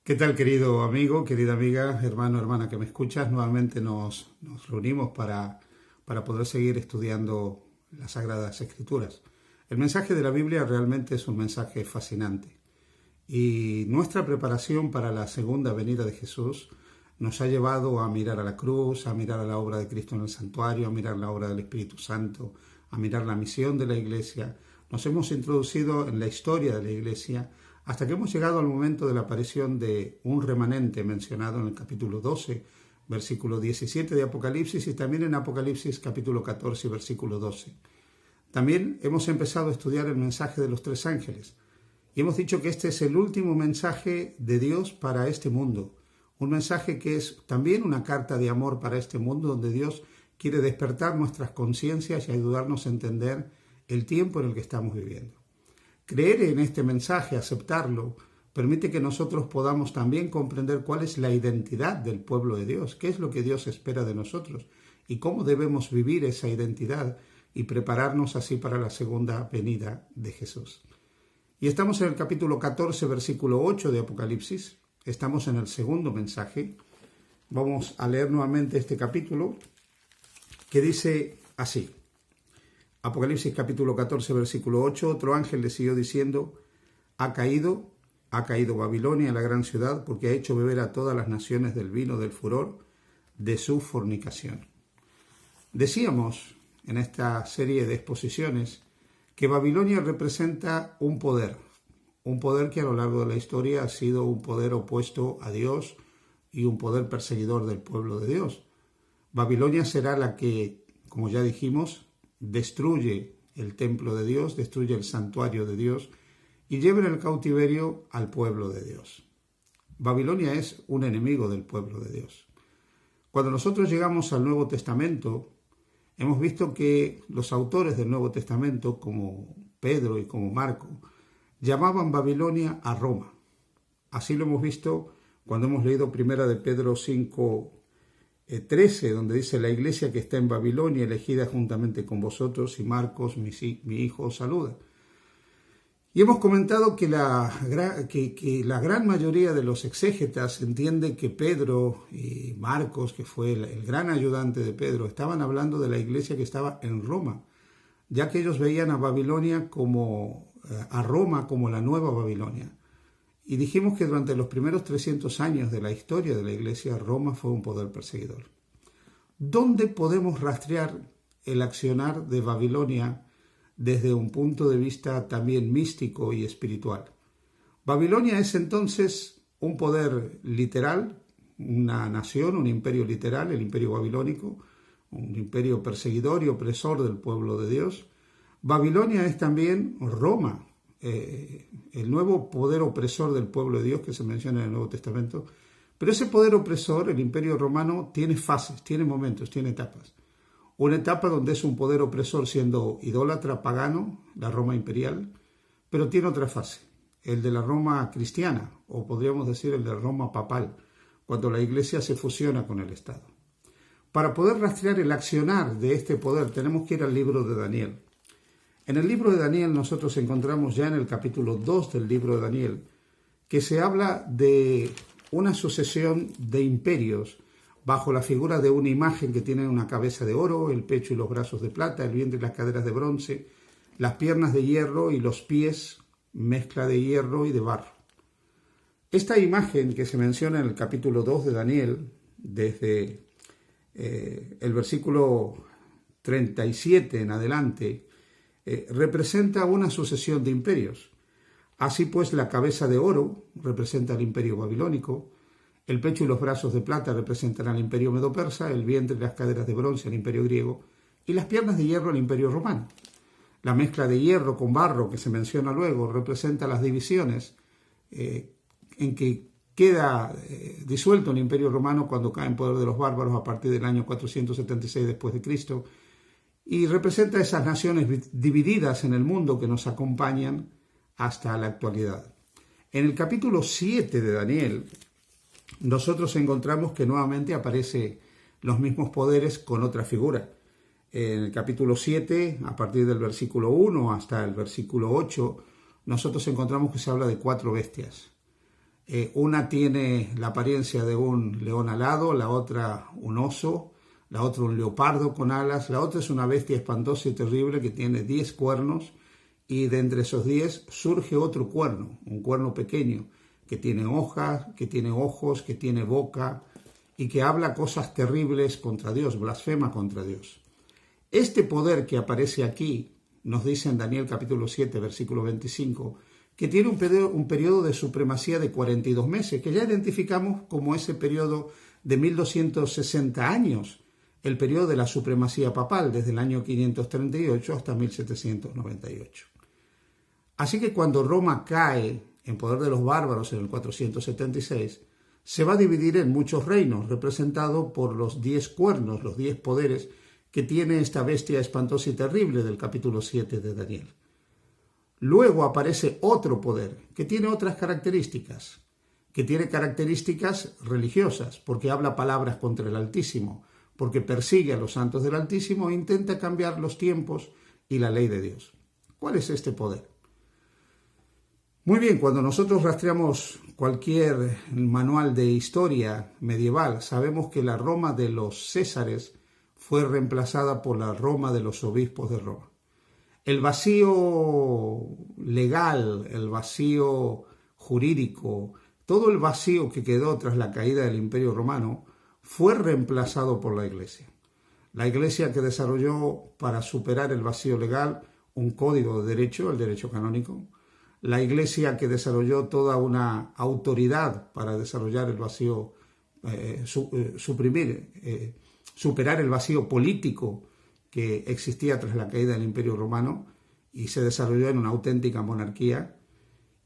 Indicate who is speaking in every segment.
Speaker 1: ¿Qué tal, querido amigo, querida amiga, hermano, hermana que me escuchas? Nuevamente nos reunimos para poder seguir estudiando las Sagradas Escrituras. El mensaje de la Biblia realmente es un mensaje fascinante y nuestra preparación para la segunda venida de Jesús nos ha llevado a mirar a la cruz, a mirar a la obra de Cristo en el santuario, a mirar la obra del Espíritu Santo, a mirar la misión de la Iglesia. Nos hemos introducido en la historia de la Iglesia hasta que hemos llegado al momento de la aparición de un remanente mencionado en el capítulo 12, versículo 17 de Apocalipsis, y también en Apocalipsis capítulo 14, versículo 12. También hemos empezado a estudiar el mensaje de los tres ángeles y hemos dicho que este es el último mensaje de Dios para este mundo, un mensaje que es también una carta de amor para este mundo, donde Dios quiere despertar nuestras conciencias y ayudarnos a entender el tiempo en el que estamos viviendo. Creer en este mensaje, aceptarlo, permite que nosotros podamos también comprender cuál es la identidad del pueblo de Dios, qué es lo que Dios espera de nosotros y cómo debemos vivir esa identidad y prepararnos así para la segunda venida de Jesús. Y estamos en el capítulo 14, versículo 8 de Apocalipsis. Estamos en el segundo mensaje. Vamos a leer nuevamente este capítulo que dice así. Apocalipsis capítulo 14, versículo 8, otro ángel le siguió diciendo, ha caído Babilonia, la gran ciudad, porque ha hecho beber a todas las naciones del vino del furor de su fornicación. Decíamos en esta serie de exposiciones que Babilonia representa un poder que a lo largo de la historia ha sido un poder opuesto a Dios y un poder perseguidor del pueblo de Dios. Babilonia será la que, como ya dijimos, destruye el templo de Dios, destruye el santuario de Dios y lleva en el cautiverio al pueblo de Dios. Babilonia es un enemigo del pueblo de Dios. Cuando nosotros llegamos al Nuevo Testamento, hemos visto que los autores del Nuevo Testamento, como Pedro y como Marco, llamaban Babilonia a Roma. Así lo hemos visto cuando hemos leído primera de Pedro 5, 13, donde dice la iglesia que está en Babilonia, elegida juntamente con vosotros, y Marcos, mi hijo, os saluda. Y hemos comentado que la gran mayoría de los exégetas entiende que Pedro y Marcos, que fue el gran ayudante de Pedro, estaban hablando de la iglesia que estaba en Roma, ya que ellos veían a Babilonia a Roma como la nueva Babilonia. Y dijimos que durante los primeros 300 años de la historia de la Iglesia, Roma fue un poder perseguidor. ¿Dónde podemos rastrear el accionar de Babilonia desde un punto de vista también místico y espiritual? Babilonia es entonces un poder literal, una nación, un imperio literal, el imperio babilónico, un imperio perseguidor y opresor del pueblo de Dios. Babilonia es también Roma, el nuevo poder opresor del pueblo de Dios que se menciona en el Nuevo Testamento. Pero ese poder opresor, el Imperio Romano, tiene fases, tiene momentos, tiene etapas. Una etapa donde es un poder opresor siendo idólatra, pagano, la Roma imperial, pero tiene otra fase, el de la Roma cristiana, o podríamos decir el de la Roma papal, cuando la Iglesia se fusiona con el Estado. Para poder rastrear el accionar de este poder tenemos que ir al libro de Daniel. En el libro de Daniel nosotros encontramos ya en el capítulo 2 del libro de Daniel que se habla de una sucesión de imperios bajo la figura de una imagen que tiene una cabeza de oro, el pecho y los brazos de plata, el vientre y las caderas de bronce, las piernas de hierro y los pies mezcla de hierro y de barro. Esta imagen que se menciona en el capítulo 2 de Daniel, desde el versículo 37 en adelante, representa una sucesión de imperios. Así pues, la cabeza de oro representa el imperio babilónico, el pecho y los brazos de plata representan al imperio medo-persa, el vientre y las caderas de bronce al imperio griego y las piernas de hierro al imperio romano. La mezcla de hierro con barro que se menciona luego representa las divisiones en que queda disuelto el imperio romano cuando cae en poder de los bárbaros a partir del año 476 después de Cristo, y representa esas naciones divididas en el mundo que nos acompañan hasta la actualidad. En el capítulo 7 de Daniel, nosotros encontramos que nuevamente aparecen los mismos poderes con otra figura. En el capítulo 7, a partir del versículo 1 hasta el versículo 8, nosotros encontramos que se habla de 4 bestias. Una tiene la apariencia de un león alado, la otra un oso, la otra un leopardo con alas, la otra es una bestia espantosa y terrible que tiene 10 cuernos, y de entre esos 10 surge otro cuerno, un cuerno pequeño, que tiene hojas, que tiene ojos, que tiene boca, y que habla cosas terribles contra Dios, blasfema contra Dios. Este poder que aparece aquí, nos dice en Daniel capítulo 7, versículo 25, que tiene un periodo de supremacía de 42 meses, que ya identificamos como ese periodo de 1260 años, el periodo de la supremacía papal, desde el año 538 hasta 1798. Así que cuando Roma cae en poder de los bárbaros en el 476, se va a dividir en muchos reinos, representado por los 10 cuernos, los 10 poderes que tiene esta bestia espantosa y terrible del capítulo 7 de Daniel. Luego aparece otro poder que tiene otras características, que tiene características religiosas, porque habla palabras contra el Altísimo, porque persigue a los santos del Altísimo e intenta cambiar los tiempos y la ley de Dios. ¿Cuál es este poder? Muy bien, cuando nosotros rastreamos cualquier manual de historia medieval, sabemos que la Roma de los Césares fue reemplazada por la Roma de los obispos de Roma. El vacío legal, el vacío jurídico, todo el vacío que quedó tras la caída del Imperio Romano fue reemplazado por la Iglesia. La Iglesia que desarrolló para superar el vacío legal un código de derecho, el derecho canónico. La Iglesia que desarrolló toda una autoridad para desarrollar el vacío, superar el vacío político que existía tras la caída del Imperio Romano y se desarrolló en una auténtica monarquía.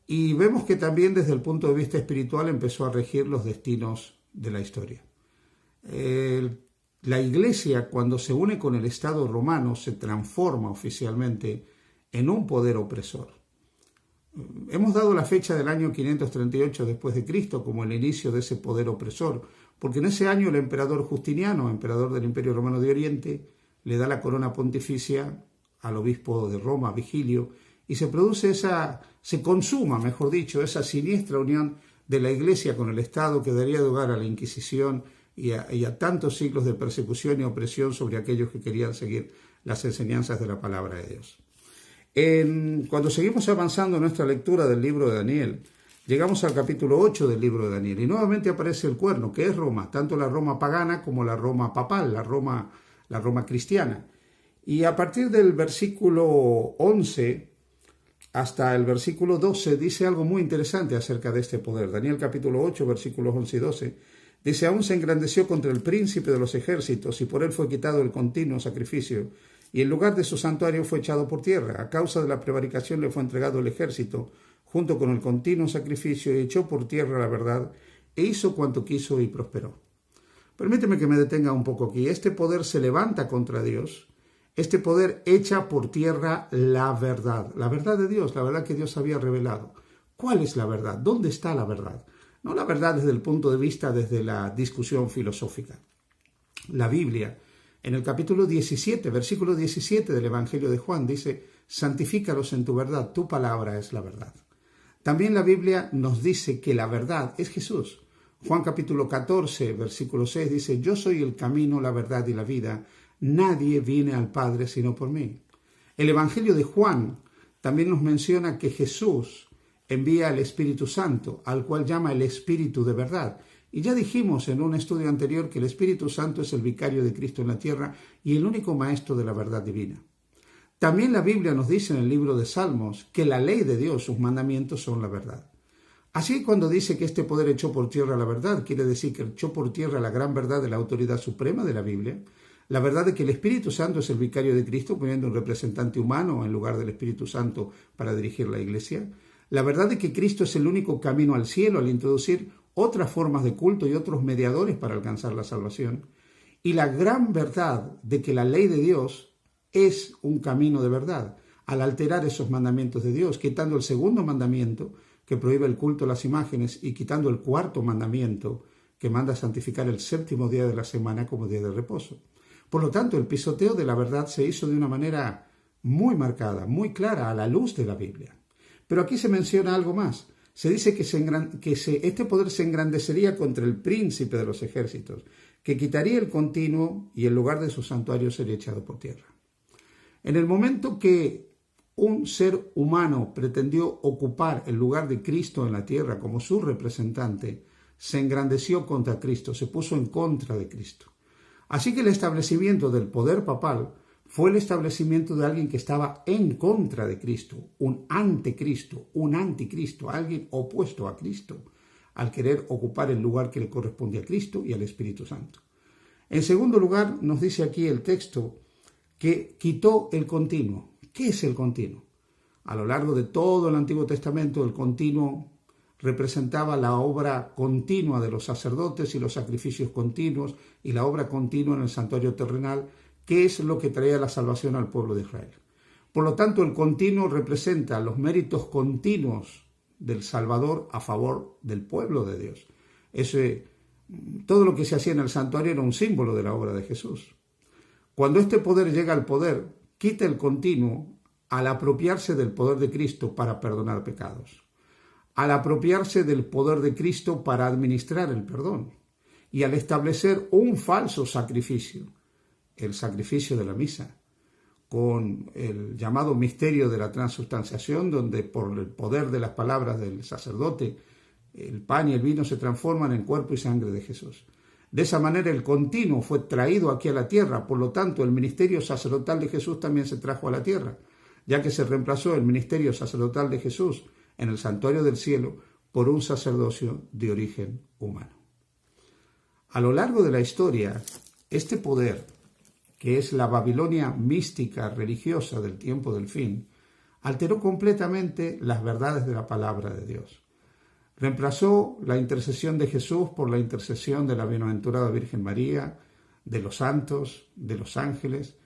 Speaker 1: Y vemos que también desde el punto de vista espiritual empezó a regir los destinos de la historia. La Iglesia, cuando se une con el Estado romano, se transforma oficialmente en un poder opresor. Hemos dado la fecha del año 538 después de Cristo como el inicio de ese poder opresor, porque en ese año el emperador Justiniano, emperador del Imperio Romano de Oriente, le da la corona pontificia al obispo de Roma, Vigilio, y se produce se consuma, mejor dicho, esa siniestra unión de la Iglesia con el Estado que daría lugar a la Inquisición y a tantos siglos de persecución y opresión sobre aquellos que querían seguir las enseñanzas de la palabra de Dios. Cuando seguimos avanzando en nuestra lectura del libro de Daniel, llegamos al capítulo 8 del libro de Daniel y nuevamente aparece el cuerno, que es Roma, tanto la Roma pagana como la Roma papal, la Roma cristiana. Y a partir del versículo 11 hasta el versículo 12 dice algo muy interesante acerca de este poder. Daniel capítulo 8, versículos 11 y 12, dice: aún se engrandeció contra el príncipe de los ejércitos y por él fue quitado el continuo sacrificio y en lugar de su santuario fue echado por tierra. A causa de la prevaricación le fue entregado el ejército junto con el continuo sacrificio y echó por tierra la verdad e hizo cuanto quiso y prosperó. Permíteme que me detenga un poco aquí. Este poder se levanta contra Dios. Este poder echa por tierra la verdad de Dios, la verdad que Dios había revelado. ¿Cuál es la verdad? ¿Dónde está la verdad? No la verdad desde el punto de vista, desde la discusión filosófica. La Biblia, en el capítulo 17, versículo 17 del Evangelio de Juan, dice: santifícalos en tu verdad, tu palabra es la verdad. También la Biblia nos dice que la verdad es Jesús. Juan capítulo 14, versículo 6 dice: yo soy el camino, la verdad y la vida. Nadie viene al Padre sino por mí. El Evangelio de Juan también nos menciona que Jesús envía al Espíritu Santo, al cual llama el Espíritu de verdad. Y ya dijimos en un estudio anterior que el Espíritu Santo es el vicario de Cristo en la tierra y el único maestro de la verdad divina. También la Biblia nos dice en el libro de Salmos que la ley de Dios, sus mandamientos son la verdad. Así que cuando dice que este poder echó por tierra la verdad, quiere decir que echó por tierra la gran verdad de la autoridad suprema de la Biblia, la verdad de que el Espíritu Santo es el vicario de Cristo, poniendo un representante humano en lugar del Espíritu Santo para dirigir la Iglesia, la verdad de que Cristo es el único camino al cielo al introducir otras formas de culto y otros mediadores para alcanzar la salvación, y la gran verdad de que la ley de Dios es un camino de verdad, al alterar esos mandamientos de Dios, quitando el segundo mandamiento que prohíbe el culto a las imágenes y quitando el cuarto mandamiento que manda santificar el séptimo día de la semana como día de reposo. Por lo tanto, el pisoteo de la verdad se hizo de una manera muy marcada, muy clara, a la luz de la Biblia. Pero aquí se menciona algo más. se dice que este poder se engrandecería contra el príncipe de los ejércitos, que quitaría el continuo y el lugar de su santuario sería echado por tierra. En el momento que un ser humano pretendió ocupar el lugar de Cristo en la tierra como su representante, se engrandeció contra Cristo, se puso en contra de Cristo. Así que el establecimiento del poder papal fue el establecimiento de alguien que estaba en contra de Cristo, un anticristo, alguien opuesto a Cristo, al querer ocupar el lugar que le corresponde a Cristo y al Espíritu Santo. En segundo lugar, nos dice aquí el texto que quitó el continuo. ¿Qué es el continuo? A lo largo de todo el Antiguo Testamento, el continuo representaba la obra continua de los sacerdotes y los sacrificios continuos y la obra continua en el santuario terrenal, que es lo que traía la salvación al pueblo de Israel. Por lo tanto, el continuo representa los méritos continuos del Salvador a favor del pueblo de Dios. Todo lo que se hacía en el santuario era un símbolo de la obra de Jesús. Cuando este poder llega al poder, quita el continuo al apropiarse del poder de Cristo para perdonar pecados, al apropiarse del poder de Cristo para administrar el perdón y al establecer un falso sacrificio, el sacrificio de la misa, con el llamado misterio de la transubstanciación, donde por el poder de las palabras del sacerdote, el pan y el vino se transforman en cuerpo y sangre de Jesús. De esa manera el continuo fue traído aquí a la tierra, por lo tanto el ministerio sacerdotal de Jesús también se trajo a la tierra, ya que se reemplazó el ministerio sacerdotal de Jesús en el santuario del cielo por un sacerdocio de origen humano. A lo largo de la historia, este poder, que es la Babilonia mística religiosa del tiempo del fin, alteró completamente las verdades de la palabra de Dios. Reemplazó la intercesión de Jesús por la intercesión de la bienaventurada Virgen María, de los santos, de los ángeles.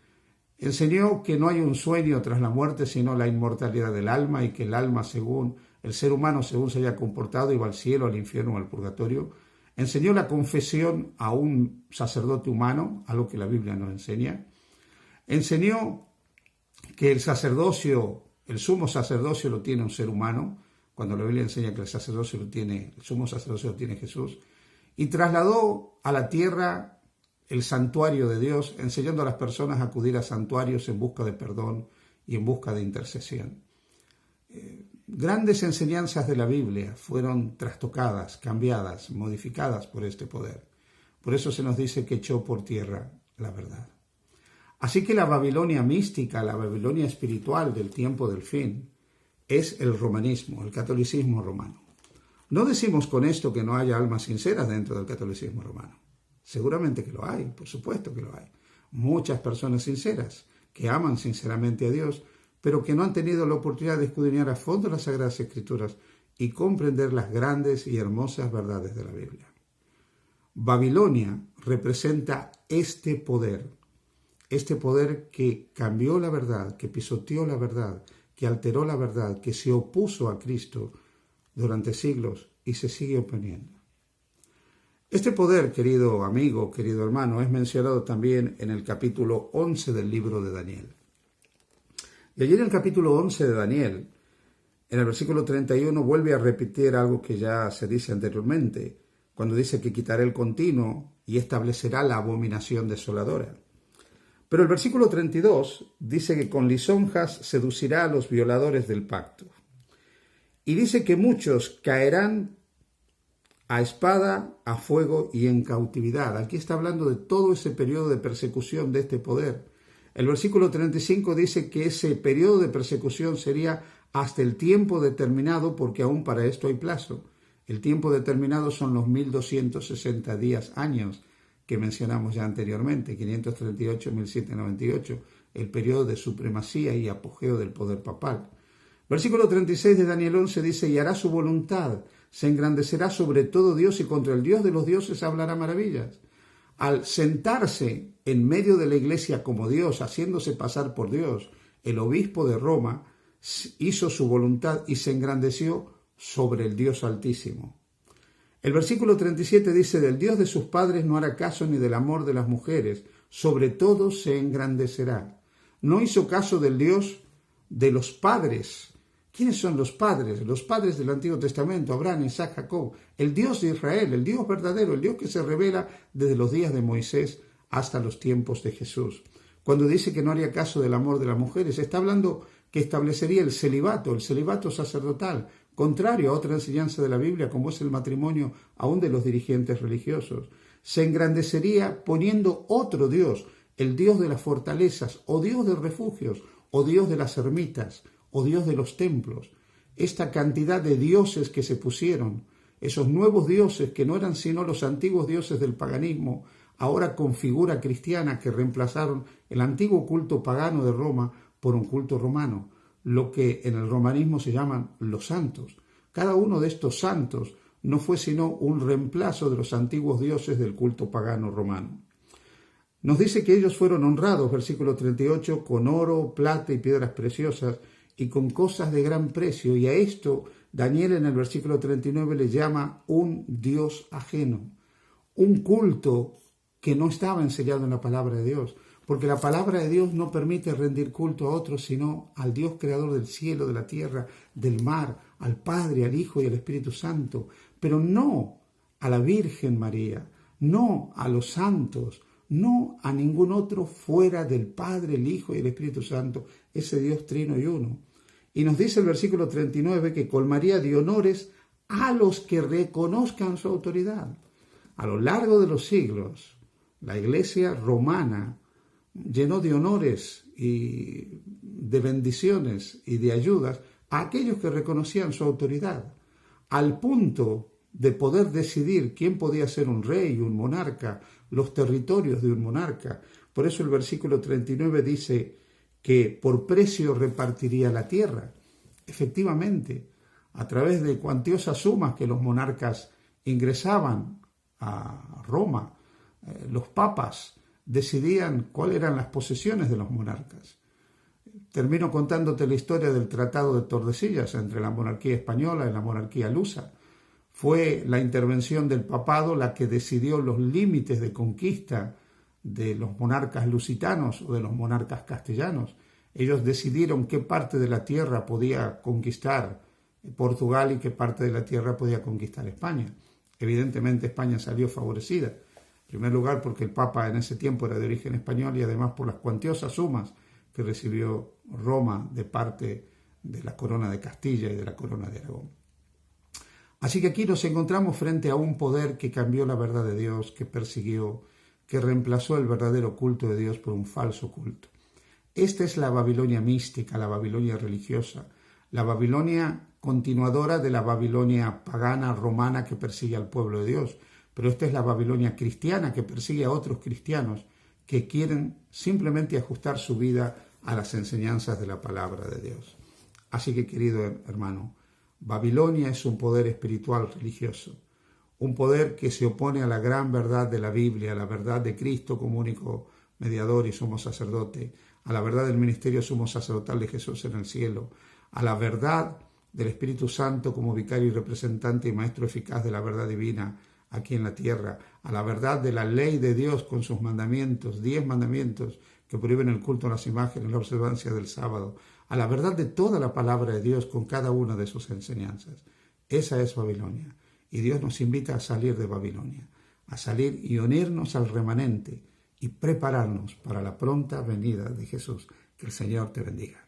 Speaker 1: Enseñó que no hay un sueño tras la muerte, sino la inmortalidad del alma, y que el alma, según el ser humano, según se haya comportado, iba al cielo, al infierno o al purgatorio. Enseñó la confesión a un sacerdote humano, algo que la Biblia nos enseña. Enseñó que el sumo sacerdocio lo tiene un ser humano, cuando la Biblia enseña que el sumo sacerdocio lo tiene Jesús, y trasladó a la tierra el santuario de Dios, enseñando a las personas a acudir a santuarios en busca de perdón y en busca de intercesión. Grandes enseñanzas de la Biblia fueron trastocadas, cambiadas, modificadas por este poder. Por eso se nos dice que echó por tierra la verdad. Así que la Babilonia mística, la Babilonia espiritual del tiempo del fin, es el romanismo, el catolicismo romano. No decimos con esto que no haya almas sinceras dentro del catolicismo romano. Seguramente que lo hay, por supuesto que lo hay. Muchas personas sinceras que aman sinceramente a Dios, pero que no han tenido la oportunidad de escudriñar a fondo las Sagradas Escrituras y comprender las grandes y hermosas verdades de la Biblia. Babilonia representa este poder que cambió la verdad, que pisoteó la verdad, que alteró la verdad, que se opuso a Cristo durante siglos y se sigue oponiendo. Este poder, querido amigo, querido hermano, es mencionado también en el capítulo 11 del libro de Daniel. Y allí en el capítulo 11 de Daniel, en el versículo 31, vuelve a repetir algo que ya se dice anteriormente, cuando dice que quitará el continuo y establecerá la abominación desoladora. Pero el versículo 32 dice que con lisonjas seducirá a los violadores del pacto. Y dice que muchos caerán a espada, a fuego y en cautividad. Aquí está hablando de todo ese periodo de persecución de este poder. El versículo 35 dice que ese periodo de persecución sería hasta el tiempo determinado, porque aún para esto hay plazo. El tiempo determinado son los 1260 días, años, que mencionamos ya anteriormente, 538-1798, el periodo de supremacía y apogeo del poder papal. Versículo 36 de Daniel 11 dice, y hará su voluntad, se engrandecerá sobre todo Dios y contra el Dios de los dioses hablará maravillas. Al sentarse en medio de la iglesia como Dios, haciéndose pasar por Dios, el obispo de Roma hizo su voluntad y se engrandeció sobre el Dios Altísimo. El versículo 37 dice, del Dios de sus padres no hará caso ni del amor de las mujeres, sobre todo se engrandecerá. No hizo caso del Dios de los padres, ¿Quiénes son los padres? Los padres del Antiguo Testamento, Abraham, Isaac, Jacob. El Dios de Israel, el Dios verdadero, el Dios que se revela desde los días de Moisés hasta los tiempos de Jesús. Cuando dice que no haría caso del amor de las mujeres, está hablando que establecería el celibato sacerdotal, contrario a otra enseñanza de la Biblia, como es el matrimonio aún de los dirigentes religiosos. Se engrandecería poniendo otro Dios, el Dios de las fortalezas, o Dios de refugios, o Dios de las ermitas, o Dios de los templos. Esta cantidad de dioses que se pusieron, esos nuevos dioses que no eran sino los antiguos dioses del paganismo, ahora con figura cristiana, que reemplazaron el antiguo culto pagano de Roma por un culto romano, lo que en el romanismo se llaman los santos. Cada uno de estos santos no fue sino un reemplazo de los antiguos dioses del culto pagano romano. Nos dice que ellos fueron honrados, versículo 38, con oro, plata y piedras preciosas y con cosas de gran precio. Y a esto Daniel en el versículo 39 le llama un Dios ajeno, un culto que no estaba enseñado en la palabra de Dios, porque la palabra de Dios no permite rendir culto a otros, sino al Dios creador del cielo, de la tierra, del mar, al Padre, al Hijo y al Espíritu Santo, pero no a la Virgen María, no a los santos, no a ningún otro fuera del Padre, el Hijo y el Espíritu Santo, ese Dios trino y uno. Y nos dice el versículo 39 que colmaría de honores a los que reconozcan su autoridad. A lo largo de los siglos, la Iglesia romana llenó de honores y de bendiciones y de ayudas a aquellos que reconocían su autoridad, al punto de poder decidir quién podía ser un rey, un monarca, los territorios de un monarca. Por eso el versículo 39 dice que por precio repartiría la tierra. Efectivamente, a través de cuantiosas sumas que los monarcas ingresaban a Roma, los papas decidían cuáles eran las posesiones de los monarcas. Termino contándote la historia del Tratado de Tordesillas entre la monarquía española y la monarquía lusa. Fue la intervención del papado la que decidió los límites de conquista de los monarcas lusitanos o de los monarcas castellanos. Ellos decidieron qué parte de la tierra podía conquistar Portugal y qué parte de la tierra podía conquistar España. Evidentemente España salió favorecida. En primer lugar porque el Papa en ese tiempo era de origen español y además por las cuantiosas sumas que recibió Roma de parte de la corona de Castilla y de la corona de Aragón. Así que aquí nos encontramos frente a un poder que cambió la verdad de Dios, que persiguió, que reemplazó el verdadero culto de Dios por un falso culto. Esta es la Babilonia mística, la Babilonia religiosa, la Babilonia continuadora de la Babilonia pagana romana que persigue al pueblo de Dios. Pero esta es la Babilonia cristiana que persigue a otros cristianos que quieren simplemente ajustar su vida a las enseñanzas de la palabra de Dios. Así que, querido hermano, Babilonia es un poder espiritual religioso, un poder que se opone a la gran verdad de la Biblia, a la verdad de Cristo como único mediador y sumo sacerdote, a la verdad del ministerio sumo sacerdotal de Jesús en el cielo, a la verdad del Espíritu Santo como vicario y representante y maestro eficaz de la verdad divina aquí en la tierra, a la verdad de la ley de Dios con sus mandamientos, 10 mandamientos que prohíben el culto a las imágenes, la observancia del sábado, a la verdad de toda la palabra de Dios con cada una de sus enseñanzas. Esa es Babilonia. Y Dios nos invita a salir de Babilonia, a salir y unirnos al remanente y prepararnos para la pronta venida de Jesús. Que el Señor te bendiga.